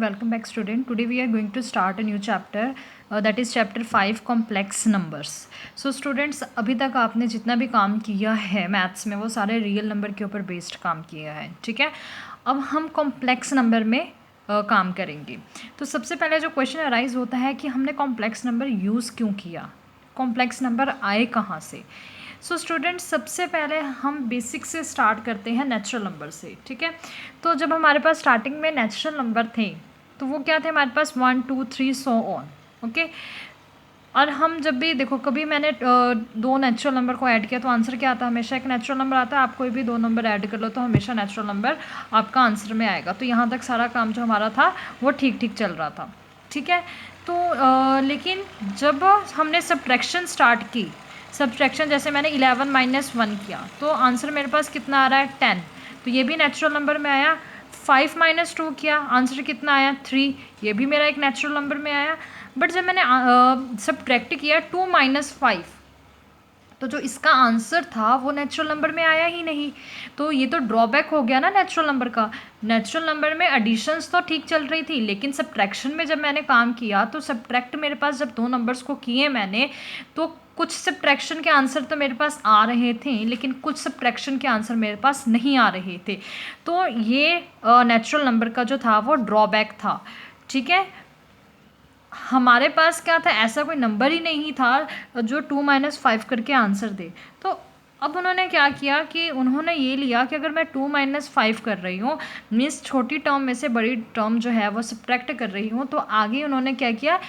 Welcome back student. Today we are going to start a new chapter that is chapter 5 complex numbers. So students, अभी तक आपने जितना भी काम किया है मैथ्स में वो सारे रियल नंबर के ऊपर बेस्ड काम किया है, ठीक है। अब हम कॉम्प्लेक्स नंबर में काम करेंगे। तो सबसे पहले जो क्वेश्चन अराइज होता है कि हमने कॉम्प्लेक्स नंबर यूज़ क्यों किया, कॉम्प्लेक्स नंबर आए कहाँ से। सो स्टूडेंट्स, सबसे पहले हम बेसिक से स्टार्ट करते हैं नेचुरल नंबर से, ठीक है। तो जब हमारे पास स्टार्टिंग में नेचुरल नंबर थे तो वो क्या थे हमारे पास 1 2 3 सो ऑन, ओके। और हम जब भी देखो, कभी मैंने दो नेचुरल नंबर को ऐड किया तो आंसर क्या आता है, हमेशा एक नेचुरल नंबर आता है। आप कोई भी दो नंबर ऐड कर लो तो हमेशा नेचुरल नंबर आपका आंसर में आएगा। तो यहाँ तक सारा काम जो हमारा था वो ठीक ठीक चल रहा था, ठीक है। तो लेकिन जब हमने सब्ट्रैक्शन स्टार्ट की, सब्ट्रैक्शन जैसे मैंने 11 - 1 किया तो आंसर मेरे पास कितना आ रहा है 10, तो ये भी नेचुरल नंबर में आया। 5 - 2 किया, आंसर कितना आया 3, ये भी मेरा एक नेचुरल नंबर में आया। बट जब मैंने सब्ट्रैक्ट किया 2 - 5 तो जो इसका आंसर था वो नेचुरल नंबर में आया ही नहीं। तो ये तो ड्रॉबैक हो गया ना नेचुरल नंबर का। नेचुरल नंबर में एडिशंस तो ठीक चल रही थी, लेकिन सब्ट्रैक्शन में जब मैंने काम किया तो सब्ट्रैक्ट मेरे पास जब दो नंबर्स को किए मैंने, तो कुछ सब्ट्रैक्शन के आंसर तो मेरे पास आ रहे थे लेकिन कुछ सब्ट्रैक्शन के आंसर मेरे पास नहीं आ रहे थे। तो ये नेचुरल नंबर का जो था वो ड्रॉबैक था, ठीक है। हमारे पास क्या था, ऐसा कोई नंबर ही नहीं था जो 2 - 5 करके आंसर दे। तो अब उन्होंने क्या किया कि उन्होंने ये लिया कि अगर मैं 2 - 5 कर रही हूँ, मीन्स छोटी टर्म में से बड़ी टर्म जो है वो सब्ट्रैक्ट कर रही हूँ, तो आगे उन्होंने क्या किया,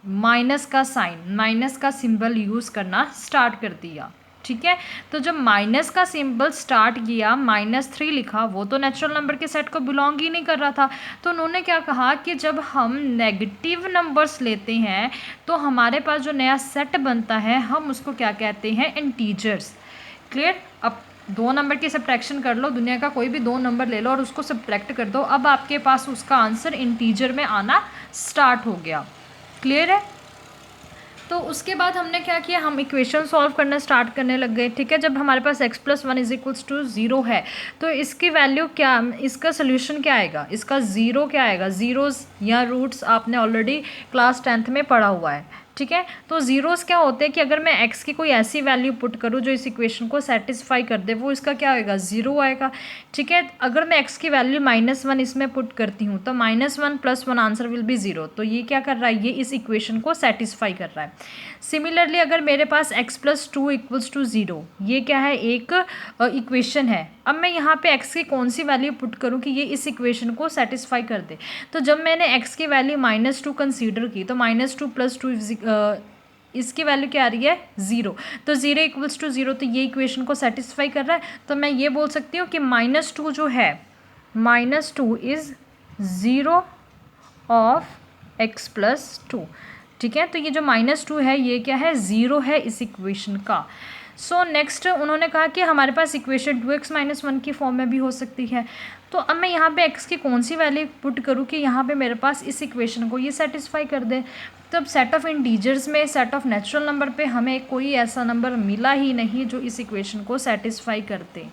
माइनस का साइन, माइनस का सिंबल यूज़ करना स्टार्ट कर दिया, ठीक है। तो जब माइनस का सिंबल स्टार्ट किया, -3 लिखा, वो तो नेचुरल नंबर के सेट को बिलोंग ही नहीं कर रहा था। तो उन्होंने क्या कहा कि जब हम नेगेटिव नंबर्स लेते हैं तो हमारे पास जो नया सेट बनता है हम उसको क्या कहते हैं, इंटीजर्स। क्लियर। अब दो नंबर की सब्ट्रैक्शन कर लो, दुनिया का कोई भी दो नंबर ले लो और उसको सब्ट्रैक्ट कर दो, अब आपके पास उसका आंसर इंटीजर में आना स्टार्ट हो गया। क्लियर है। तो उसके बाद हमने क्या किया, हम इक्वेशन सॉल्व करना स्टार्ट करने लग गए, ठीक है। जब हमारे पास x + 1 = 0 है तो इसकी वैल्यू क्या, इसका सोल्यूशन क्या आएगा, इसका ज़ीरो क्या आएगा। ज़ीरोज़ या रूट्स आपने ऑलरेडी क्लास 10th में पढ़ा हुआ है, ठीक है। तो ज़ीरोज़ क्या होते हैं कि अगर मैं x की कोई ऐसी वैल्यू पुट करूँ जो इस इक्वेशन को सेटिस्फाई कर दे, वो इसका क्या आएगा, ज़ीरो आएगा, ठीक है। अगर मैं x की वैल्यू -1 इसमें पुट करती हूँ तो -1 + 1 आंसर विल बी ज़ीरो। तो ये क्या कर रहा है, ये इस इक्वेशन को सेटिस्फाई कर रहा है। सिमिलरली अगर मेरे पास x + 2 = 0, ये क्या है, एक इक्वेशन है। अब मैं यहाँ पे x की कौन सी वैल्यू पुट करूँ कि ये इस इक्वेशन को सेटिस्फाई कर दे। तो जब मैंने x की वैल्यू -2 कंसीडर की तो -2 + 2 इसकी वैल्यू क्या आ रही है, ज़ीरो। तो 0 = 0, तो ये इक्वेशन को सेटिस्फाई कर रहा है। तो मैं ये बोल सकती हूँ कि -2 जो है, -2 इज़ 0 ऑफ x + 2, ठीक है। तो ये जो -2 है ये क्या है, ज़ीरो है इस इक्वेशन का। सो नेक्स्ट उन्होंने कहा कि हमारे पास इक्वेशन 2x - 1 की फॉर्म में भी हो सकती है। तो अब मैं यहाँ पे x की कौन सी वैल्यू पुट करूँ कि यहाँ पे मेरे पास इस इक्वेशन को ये सेटिस्फाई कर दे। तब सेट ऑफ इंटीजर्स में, सेट ऑफ नेचुरल नंबर पे हमें कोई ऐसा नंबर मिला ही नहीं जो इस इक्वेशन को सेटिस्फाई करते,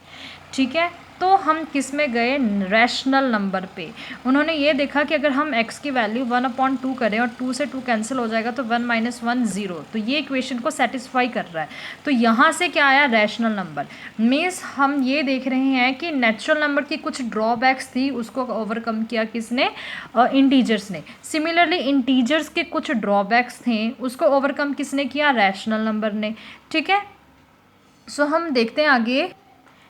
ठीक है। तो हम किस में गए, रैशनल नंबर पे। उन्होंने ये देखा कि अगर हम x की वैल्यू 1/2 करें और 2 से 2 कैंसिल हो जाएगा तो 1 - 1 0, तो ये इक्वेशन को सेटिस्फाई कर रहा है। तो यहाँ से क्या आया, रैशनल नंबर। मीन्स हम ये देख रहे हैं कि नेचुरल नंबर की कुछ ड्रॉबैक्स थी, उसको ओवरकम किया किसने, इंटीजर्स ने। सिमिलरली इंटीजर्स के कुछ ड्रॉबैक्स थे, उसको ओवरकम किसने किया, रैशनल नंबर ने, ठीक है। सो हम देखते हैं आगे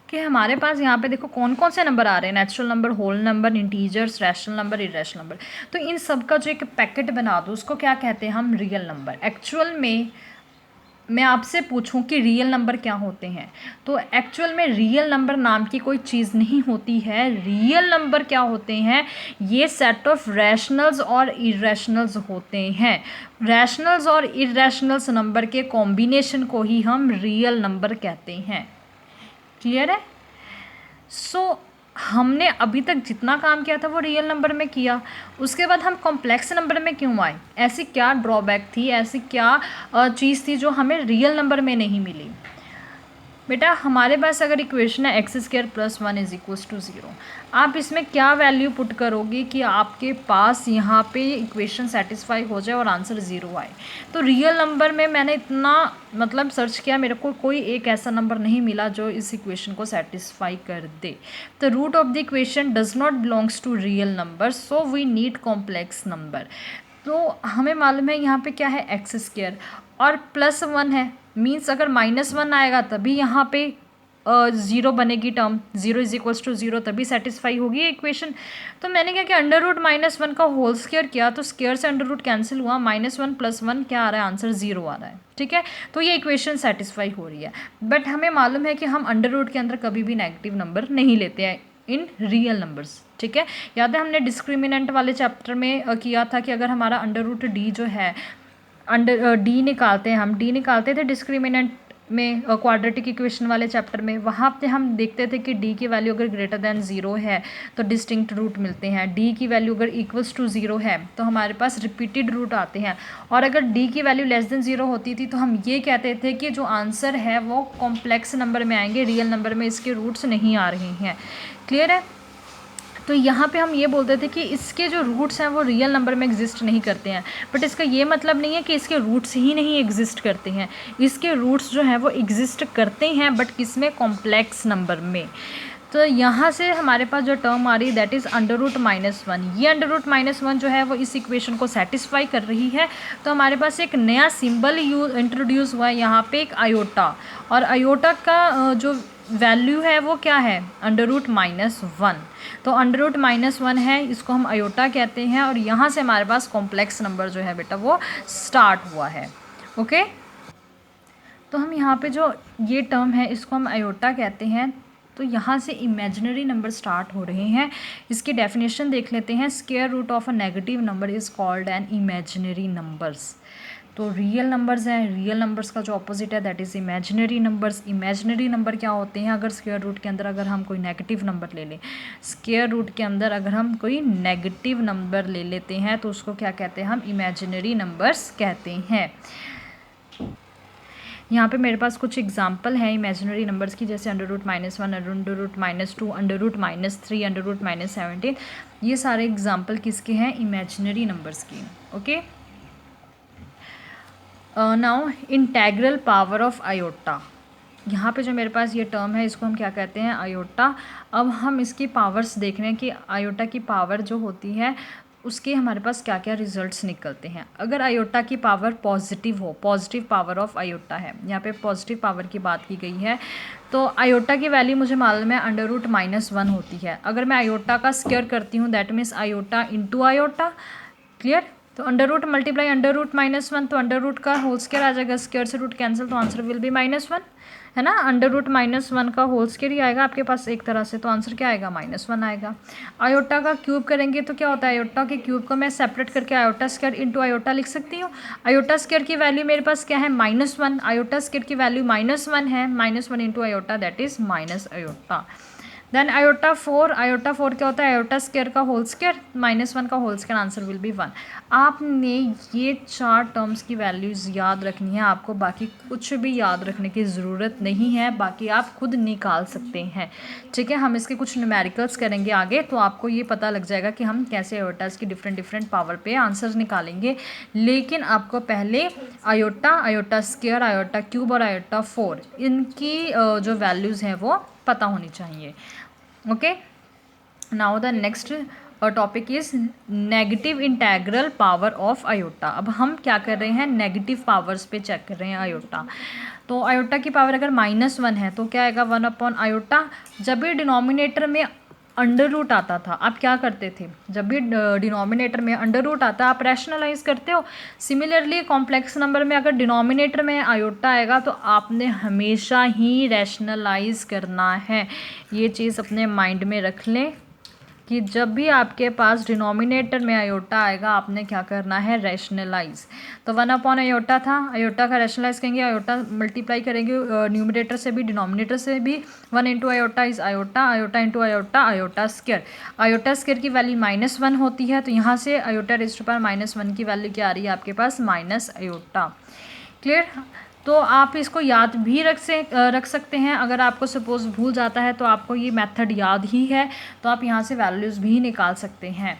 कि हमारे पास यहाँ पे देखो कौन कौन से नंबर आ रहे हैं, natural number, whole number, integers, rational number, irrational number. तो इन सब का जो एक पैकेट बना दो उसको क्या कहते हैं हम, रियल नंबर। एक्चुअल में मैं आपसे पूछूं कि रियल नंबर क्या होते हैं, तो एक्चुअल में रियल नंबर नाम की कोई चीज़ नहीं होती है। रियल नंबर क्या होते हैं, ये सेट ऑफ रैशनल्स और इरेशनल्स होते हैं। रैशनल्स और इरेशनल्स नंबर के कॉम्बिनेशन को ही हम रियल नंबर कहते हैं। क्लियर है। सो हमने अभी तक जितना काम किया था वो रियल नंबर में किया, उसके बाद हम कॉम्प्लेक्स नंबर में क्यों आए, ऐसी क्या ड्रॉबैक थी, ऐसी क्या चीज़ थी जो हमें रियल नंबर में नहीं मिली। बेटा हमारे पास अगर इक्वेशन है x square plus 1 is equals to 0, आप इसमें क्या वैल्यू पुट करोगे कि आपके पास यहाँ पे इक्वेशन सेटिस्फाई हो जाए और आंसर 0 आए। तो रियल नंबर में मैंने इतना मतलब सर्च किया, मेरे को कोई एक ऐसा नंबर नहीं मिला जो इस इक्वेशन को सेटिस्फाई कर दे। The root of the equation does not belongs to real number, so we need complex number. तो हमें मालूम है यहाँ पे क्या है एक्स स्क्वायर और प्लस 1 है, मीन्स अगर -1 आएगा तभी यहाँ पे 0 बनेगी टर्म, 0 इज इक्वल्स टू 0 तभी सेटिस्फाई होगी ये इक्वेशन। तो मैंने क्या किया, अंडर रूट -1 का होल स्क्वायर किया, तो स्क्वायर से अंडर रूट कैंसिल हुआ, -1 + 1 क्या आ रहा है, आंसर 0 आ रहा है। ठीक है, तो ये इक्वेशन सेटिस्फाई हो रही है। बट हमें मालूम है कि हम अंडर रूट के अंदर कभी भी नेगेटिव नंबर नहीं लेते हैं इन रियल नंबर्स। ठीक है, याद है हमने डिस्क्रिमिनेंट वाले चैप्टर में किया था कि अगर हमारा अंडर रूट डी जो है, अंडर डी निकालते हैं, हम डी निकालते थे डिस्क्रिमिनेंट में क्वाड्रेटिक इक्वेशन वाले चैप्टर में, वहाँ पे हम देखते थे कि डी की वैल्यू अगर ग्रेटर दैन 0 है तो डिस्टिंक्ट रूट मिलते हैं, डी की वैल्यू अगर इक्वल्स टू 0 है तो हमारे पास रिपीटेड रूट आते हैं, और अगर डी की वैल्यू लेस देन 0 होती थी तो हम ये कहते थे कि जो आंसर है वो कॉम्प्लेक्स नंबर में आएंगे, रियल नंबर में इसके रूट्स नहीं आ रहे हैं। क्लियर है? तो यहाँ पे हम ये बोलते थे कि इसके जो रूट्स हैं वो रियल नंबर में एग्जिस्ट नहीं करते हैं, बट इसका ये मतलब नहीं है कि इसके रूट्स ही नहीं एग्जिस्ट करते हैं, इसके रूट्स जो हैं वो एग्जिस्ट करते हैं, बट किस में, कॉम्प्लेक्स नंबर में। तो यहाँ से हमारे पास जो टर्म आ रही है दैट इज़ अंडर रूट -1, ये अंडर रूट -1 जो है वो इस इक्वेशन को सेटिस्फाई कर रही है। तो हमारे पास एक नया सिंबल इंट्रोड्यूस हुआ है यहाँ पे, एक आयोटा, और आयोटा का जो वैल्यू है वो क्या है, अंडर रूट -1। तो अंडर रूट -1 है, इसको हम आयोटा कहते हैं, और यहाँ से हमारे पास कॉम्प्लेक्स नंबर जो है बेटा वो स्टार्ट हुआ है। ओके, तो हम यहाँ पे जो ये टर्म है इसको हम आयोटा कहते हैं। तो यहाँ से इमेजिनरी नंबर स्टार्ट हो रहे हैं। इसकी डेफिनेशन देख लेते हैं। Square root of a negative number is called an imaginary numbers. तो रियल नंबर्स हैं, रियल नंबर्स का जो अपोजिट है that is imaginary numbers. Imaginary number क्या होते हैं, अगर स्क्वायर रूट के अंदर अगर हम कोई नेगेटिव नंबर ले लें, स्क्वायर रूट के अंदर अगर हम कोई नेगेटिव नंबर ले लेते हैं तो उसको क्या कहते हैं, हम इमेजिनरी नंबर्स कहते हैं। यहाँ पे मेरे पास कुछ एग्जांपल हैं इमेजिनरी नंबर्स की, जैसे under root -1, under root -2, under root -3, under root -17। ये सारे एग्जांपल किसके हैं, इमेजिनरी नंबर्स की। Okay, now integral power of iota. यहाँ पे जो मेरे पास ये टर्म है इसको हम क्या कहते हैं, आयोटा। अब हम इसकी पावर्स देख रहे हैं कि आयोटा की पावर जो होती है उसके हमारे पास क्या क्या रिजल्ट्स निकलते हैं। अगर आयोटा की पावर पॉजिटिव हो, पॉजिटिव पावर ऑफ आयोटा है, यहाँ पे पॉजिटिव पावर की बात की गई है, तो आयोटा की वैल्यू मुझे मालूम है अंडर रूट -1 होती है। अगर मैं आयोटा का स्क्वायर करती हूँ that means iota into iota. Clear? तो under root multiply under root -1, तो अंडर रूट का होल स्क्वायर आ जाएगा, स्क्वायर से रूट कैंसिल, तो आंसर विल बी -1, है ना। अंडर रूट -1 का होल स्क्वायर ही आएगा आपके पास एक तरह से, तो आंसर क्या आएगा, -1 आएगा। आयोटा का क्यूब करेंगे तो क्या होता है, आयोटा के क्यूब को मैं सेपरेट करके आयोटा स्क्वायर इंटू आयोटा लिख सकती हूँ। आयोटा स्क्वायर की वैल्यू मेरे पास क्या है, -1, आयोटा स्क्वायर की वैल्यू -1 है, -1 into iota that is minus iota. Then iota 4 क्या होता है, आयोटा स्क्वायर का होल स्क्वायर, -1 का whole square, answer will be 1। आपने ये 4 टर्म्स की वैल्यूज़ याद रखनी है आपको, बाकी कुछ भी याद रखने की ज़रूरत नहीं है, बाकी आप खुद निकाल सकते हैं। ठीक है, हम इसके कुछ न्यूमेरिकल्स करेंगे आगे, तो आपको ये पता लग जाएगा कि हम कैसे आयोटास की डिफरेंट पावर पे आंसर निकालेंगे। लेकिन आपको पहले आयोटा स्क्वायर, आयोटा क्यूब और आयोटा 4 इनकी जो वैल्यूज़ हैं वो पता होनी चाहिए। Okay, now the next topic is negative integral power of iota. अब हम क्या कर रहे हैं, नेगेटिव पावर्स पे चेक कर रहे हैं आयोटा। तो आयोटा की पावर अगर -1 है तो क्या आएगा, 1 आयोटा। जब भी डिनोमिनेटर में अंडर रूट आता था आप क्या करते थे, जब भी डिनोमिनेटर में अंडर रूट आता आप रैशनलाइज करते हो। सिमिलरली कॉम्प्लेक्स नंबर में अगर डिनोमिनेटर में आयोटा आएगा तो आपने हमेशा ही रैशनलाइज करना है। ये चीज़ अपने माइंड में रख लें कि जब भी आपके पास डिनोमिनेटर में आयोटा आएगा आपने क्या करना है, रैशनलाइज। तो 1 आयोटा था, आयोटा का रैशनलाइज करेंगे, आयोटा मल्टीप्लाई करेंगे न्यूमरेटर से भी डिनोमिनेटर से भी, 1 into iota is iota, iota into iota, iota square. Iota square की वैल्यू -1 होती है, तो यहाँ से आयोटा रेज़्ड टू पावर -1 की वैल्यू क्या आ रही है आपके पास, माइनस आयोटा। क्लियर? तो आप इसको याद भी रख सकते हैं। अगर आपको सपोज़ भूल जाता है तो आपको ये मेथड याद ही है, तो आप यहाँ से वैल्यूज़ भी निकाल सकते हैं।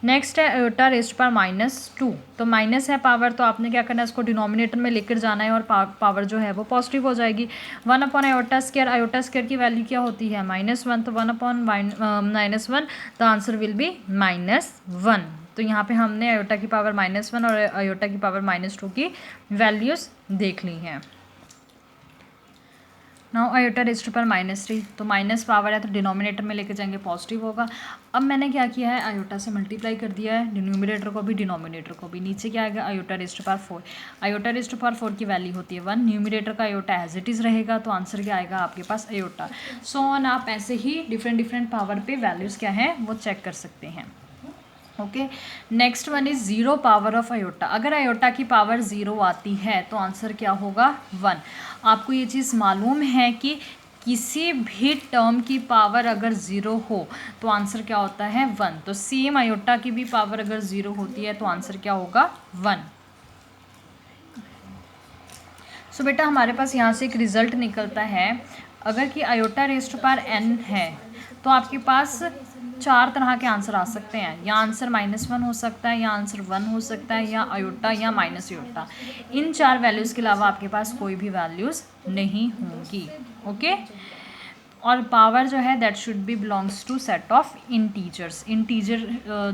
नेक्स्ट है आयोटा रेज़्ड पावर -2। तो माइनस है पावर, तो आपने क्या करना है, इसको डिनोमिनेटर में लेकर जाना है और पावर जो है वो पॉजिटिव हो जाएगी। 1 आयोटा स्क्वायर की वैल्यू क्या होती है, -1, तो 1/-1 द आंसर विल बी -1। तो यहाँ पे हमने आयोटा की पावर -1 और आयोटा की पावर -2 की वैल्यूज़ देख ली हैं। Now iota raised to power -3, तो माइनस पावर है तो डिनोमिनेटर में लेके जाएंगे, पॉजिटिव होगा। अब मैंने क्या किया है, आयोटा से मल्टीप्लाई कर दिया है, न्यूमरेटर को भी डिनोमिनेटर को भी। नीचे क्या आएगा, iota raised to power 4। Iota raised to power 4 की वैल्यू होती है 1, न्यूमरेटर का आयोटा एज इट इज़ रहेगा, तो आंसर क्या आएगा आपके पास, आयोटा। सो ऑन, आप ऐसे ही डिफरेंट पावर पे वैल्यूज़ क्या है वो चेक कर सकते हैं। Okay, next one is 0 power of iota. अगर आयोटा की पावर 0 आती है तो आंसर क्या होगा, 1। आपको ये चीज़ मालूम है कि किसी भी टर्म की पावर अगर 0 हो तो आंसर क्या होता है, 1। तो सेम आयोटा की भी पावर अगर 0 होती है तो आंसर क्या होगा, 1। सो बेटा हमारे पास यहाँ से एक रिजल्ट निकलता है, अगर कि iota raised to power n है तो आपके पास 4 तरह के आंसर आ सकते हैं। या आंसर -1 हो सकता है, या आंसर 1 हो सकता है, या आयोटा या माइनस आयोटा। इन 4 वैल्यूज़ के अलावा आपके पास कोई भी वैल्यूज़ नहीं होंगी। ओके, और पावर जो है that should be belongs to set of integers. Integer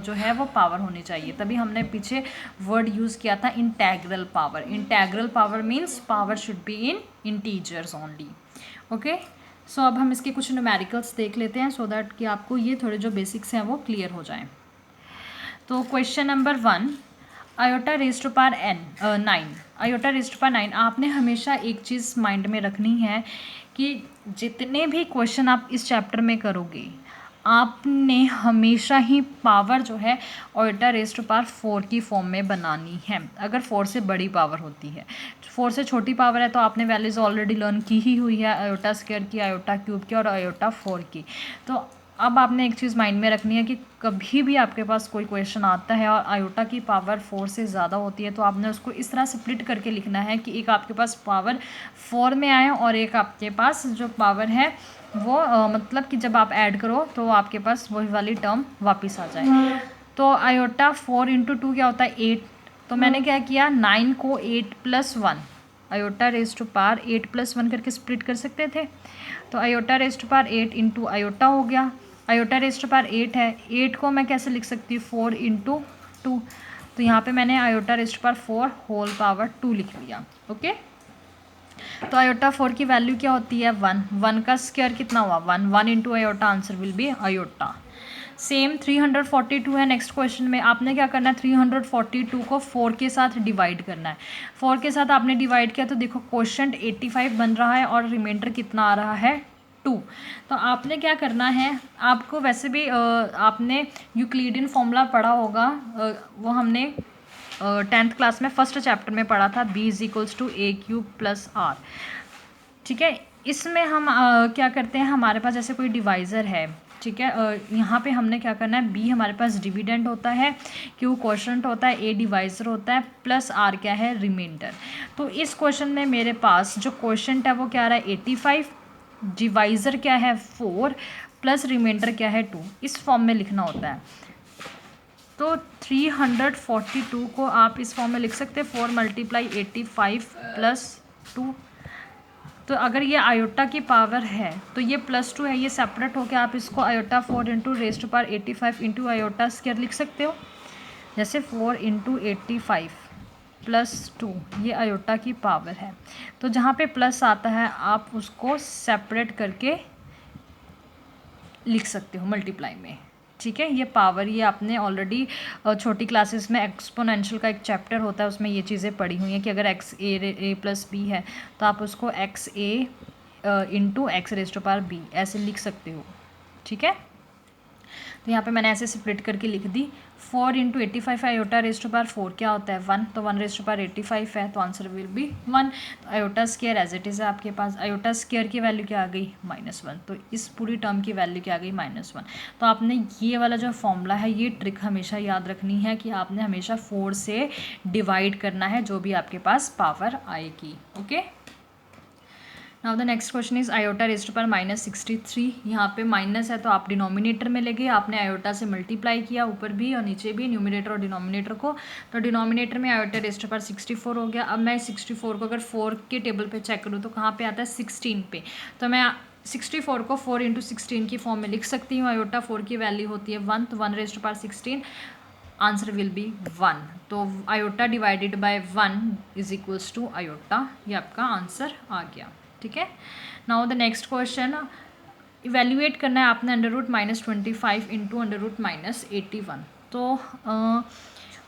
जो है वो पावर होनी चाहिए, तभी हमने पीछे वर्ड यूज़ किया था integral power. Integral power means power should be in integers only. Okay, so अब हम इसके कुछ न्यूमेरिकल्स देख लेते हैं, सो दैट कि आपको ये थोड़े जो बेसिक्स हैं वो क्लियर हो जाएं। तो question number 1, iota raised to power 9। Iota raised to power 9, आपने हमेशा एक चीज़ माइंड में रखनी है कि जितने भी क्वेश्चन आप इस चैप्टर में करोगे, आपने हमेशा ही पावर जो है आयोटा रेज़्ड टू पावर 4 की फॉर्म में बनानी है। अगर 4 से बड़ी पावर होती है, 4 से छोटी पावर है तो आपने वैल्यूज़ ऑलरेडी लर्न की ही हुई है, आयोटा स्क्वायर की, आयोटा क्यूब की और आयोटा 4 की। तो अब आपने एक चीज़ माइंड में रखनी है कि कभी भी आपके पास कोई क्वेश्चन आता है और आयोटा की पावर 4 से ज़्यादा होती है तो आपने उसको इस तरह स्प्लिट करके लिखना है कि एक आपके पास पावर 4 में आए और एक आपके पास जो पावर है वो मतलब कि जब आप ऐड करो तो आपके पास वही वाली टर्म वापस आ जाए। तो आयोटा 4 × 2 क्या होता है, 8। तो मैंने क्या किया, 9 को 8 + 1, आयोटा रेज़्ड टू पावर 8 + 1 करके स्प्लिट कर सकते थे। तो iota raised to power 8 × iota हो गया। आयोटा रेज़्ड टू पावर 8 है, 8 को मैं कैसे लिख सकती हूँ, 4 × 2। तो यहाँ पे मैंने iota raised to power 4 whole power 2 लिख लिया। ओके, तो आयोटा 4 की वैल्यू क्या होती है, 1। 1 का स्क्वायर कितना हुआ, 1। 1 × iota, answer will B iota. Same 342 है। नेक्स्ट क्वेश्चन में आपने क्या करना है, 342 को 4 के साथ डिवाइड करना है। 4 के साथ आपने डिवाइड किया तो देखो क्वोशंट 85 बन रहा है और रिमाइंडर कितना आ रहा है, 2। तो आपने क्या करना है, आपको वैसे भी आपने यूक्लिडियन फॉर्मूला पढ़ा होगा, वो हमने 10th क्लास में फर्स्ट चैप्टर में पढ़ा था, b = a³ + r। ठीक है, इसमें हम क्या करते हैं, हमारे पास जैसे कोई डिवाइज़र है, ठीक है, यहाँ पे हमने क्या करना है, b हमारे पास डिविडेंड होता है, q क्वोशंट होता है, a डिवाइज़र होता है, प्लस r क्या है, रिमाइंडर। तो इस क्वेश्चन में मेरे पास जो क्वोशंट है वो क्या आ रहा है, 85, डिवाइज़र क्या है 4, प्लस रिमाइंडर क्या है 2। इस फॉर्म में लिखना होता है। तो 342 को आप इस फॉर्म में लिख सकते हैं, 4 × 85 + 2। तो अगर ये आयोटा की पावर है तो ये +2 है, ये सेपरेट होकर आप इसको iota 4 × raised to power 85 × iota square लिख सकते हो। जैसे 4 × 85 + 2, ये आयोटा की पावर है। तो जहाँ पे प्लस आता है आप उसको सेपरेट करके लिख सकते हो मल्टीप्लाई में। ठीक है, ये पावर ये आपने ऑलरेडी छोटी क्लासेस में एक्सपोनेंशियल का एक चैप्टर होता है, उसमें ये चीज़ें पढ़ी हुई हैं कि अगर a + b है तो आप उसको xa × x raised to power b ऐसे लिख सकते हो। ठीक है, तो यहाँ पे मैंने ऐसे स्प्लिट करके लिख दी। 4 into 85 iota raise to power 4 क्या होता है 1, तो 1 रेज़ टू पावर 85 है, तो आंसर विल बी 1। तो iota square as it is है आपके पास। आयोटा स्क्वायर की वैल्यू क्या आ गई -1, तो इस पूरी टर्म की वैल्यू क्या आ गई -1। तो आपने ये वाला जो फॉर्मूला है ये ट्रिक हमेशा याद रखनी है कि आपने हमेशा 4 से डिवाइड करना है जो भी आपके पास पावर आएगी। Okay, now the next question is iota raise to power -63। यहाँ पे माइनस है तो आप डिनोमिनेटर में लेंगे, आपने आयोटा से मल्टीप्लाई किया ऊपर भी और नीचे भी, न्यूमिनेटर और डिनोमिनेटर को। तो डिनोमिनेटर में आयोटा रेज़ टू पावर 64 हो गया। अब मैं 64 को अगर 4 के टेबल पे चेक करूँ तो कहाँ पे आता है 16 पे। तो मैं 64 को 4 इंटू 16 की फॉर्म में लिख सकती हूँ। आयोटा 4 की वैल्यू होती है 1, तो 1 raise to power 16, answer will be 1। तो iota divided by 1 is equals to iota, ये आपका आंसर आ गया। ठीक है, now the next question, evaluate करना है आपने √-25 इंटू √-81। तो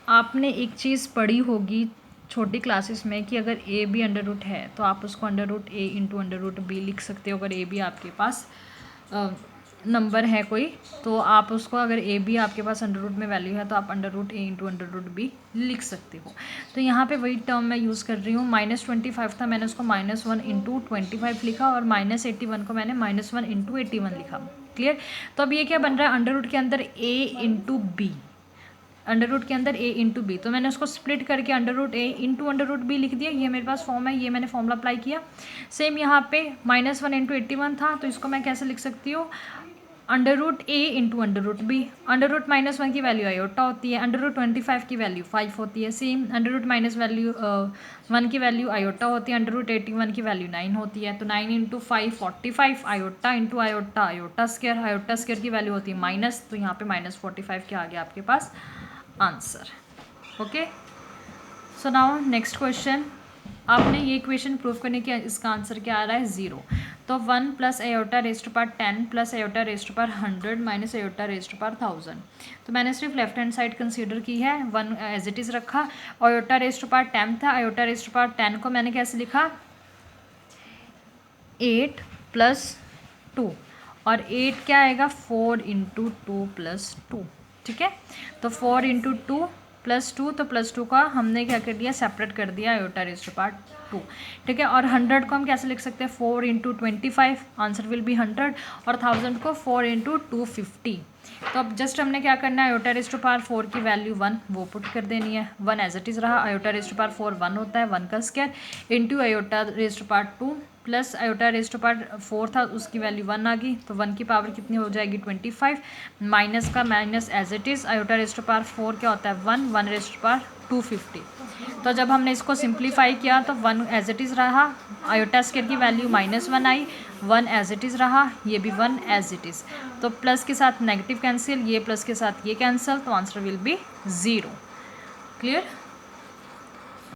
आपने एक चीज़ पढ़ी होगी छोटी क्लासेस में कि अगर ए बी अंडर रूट है तो आप उसको √a इंटू √b लिख सकते हो। अगर ए बी आपके पास नंबर है कोई, तो आप उसको, अगर ए बी आपके पास अंडर रूट में वैल्यू है तो आप √a इंटू √b लिख सकते हो। तो यहाँ पे वही टर्म मैं यूज़ कर रही हूँ। -25 था, मैंने उसको -1 इंटू 25 लिखा, और -81 को मैंने -1 इंटू 81 लिखा। क्लियर। तो अब ये क्या बन रहा है, अंडर रूट के अंदर a into B, under root के अंदर a इंटू बी, तो मैंने उसको स्प्लिट करके √a इंटू √b लिख दिया। ये मेरे पास फॉर्म है, ये मैंने फॉर्मूला अप्लाई किया। सेम यहाँ पे -1 इंटू 81 था, तो इसको मैं कैसे लिख सकती हूँ, √a into √b। Under root -1 की वैल्यू आयोटा होती है, √25 की वैल्यू 5 होती है। सेम अंडर रूट -1 की वैल्यू आयोटा होती है, √81 की वैल्यू 9 होती है। तो 9 into 5 45, iota into iota, iota square की वैल्यू होती है माइनस, तो यहाँ पे -45 क्या आ गया आपके पास answer. Okay, so now next question, आपने ये इक्वेशन प्रूव करने के इसका आंसर क्या आ रहा है 0। तो 1 plus iota raise to power 10 plus iota raise to power 100 minus iota raise to power 1000। तो मैंने सिर्फ लेफ्ट हैंड साइड कंसीडर की है, 1 एज इट इज़ रखा। आयोटा रेज़ टू पावर 10 था, आयोटा रेज़ टू पावर 10 को मैंने कैसे लिखा 8 + 2, और 8 क्या आएगा 4 इंटू 2 + 2। ठीक है, तो 4 इंटू 2 + 2, तो +2 का हमने क्या कर दिया सेपरेट कर दिया आयोटा रेज़ टू पावर 2। ठीक है, और 100 को हम कैसे लिख सकते हैं 4 इंटू 25, आंसर विल बी 100, और 1000 को 4 इंटू 250। तो अब जस्ट हमने क्या करना है, आयोटा रेज़ टू पावर 4 की वैल्यू 1 वो पुट कर देनी है। 1 एज इट इज़ रहा, आयोटा रेज़ टू पावर 4 1 होता है, 1 का square into iota raise to power 2 plus iota raise to power 4 था, उसकी वैल्यू 1 आ गई, तो 1 की पावर कितनी हो जाएगी 25, माइनस का minus as it is, iota raise to power 4 क्या होता है 1, 1 रेज़ टू पावर 250। तो जब हमने इसको सिंप्लीफाई किया तो 1 एज इट इज़ रहा, आयोटा स्क्वायर की वैल्यू -1 आई, 1 एज इट इज़ रहा, ये भी 1 एज इट इज़। तो प्लस के साथ नेगेटिव कैंसिल, ये प्लस के साथ ये कैंसिल, तो आंसर विल बी 0। क्लियर।